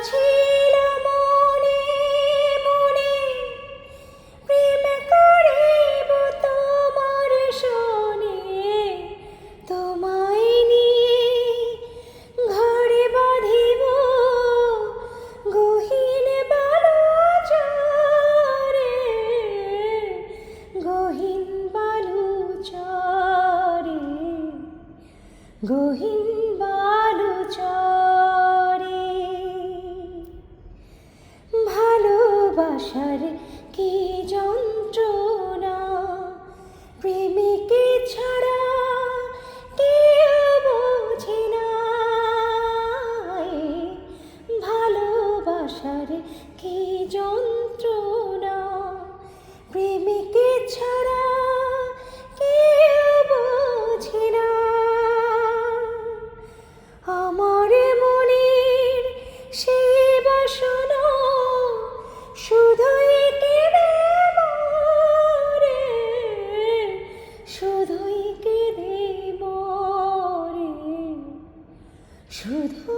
ছিল মনে মনে, প্রেম করিব তোমার শোনে, তোমায় নিয়ে ঘরে বাঁধিব গহীন বালুচরে, গহীন বালুচরে, গহীন বালুচরে। ভালোবাসার কি যন্ত্রণা, প্রেমিকে ছাড়া কেউ বোঝে না। ভালোবাসার কি যন্ত্রণা, প্রেমিকে ছাড়া কেউ বোঝে না। আমার মনের সেই বাসনা শুধুই কেঁদে মরে, শুধুই কেঁদে মরে, শুধু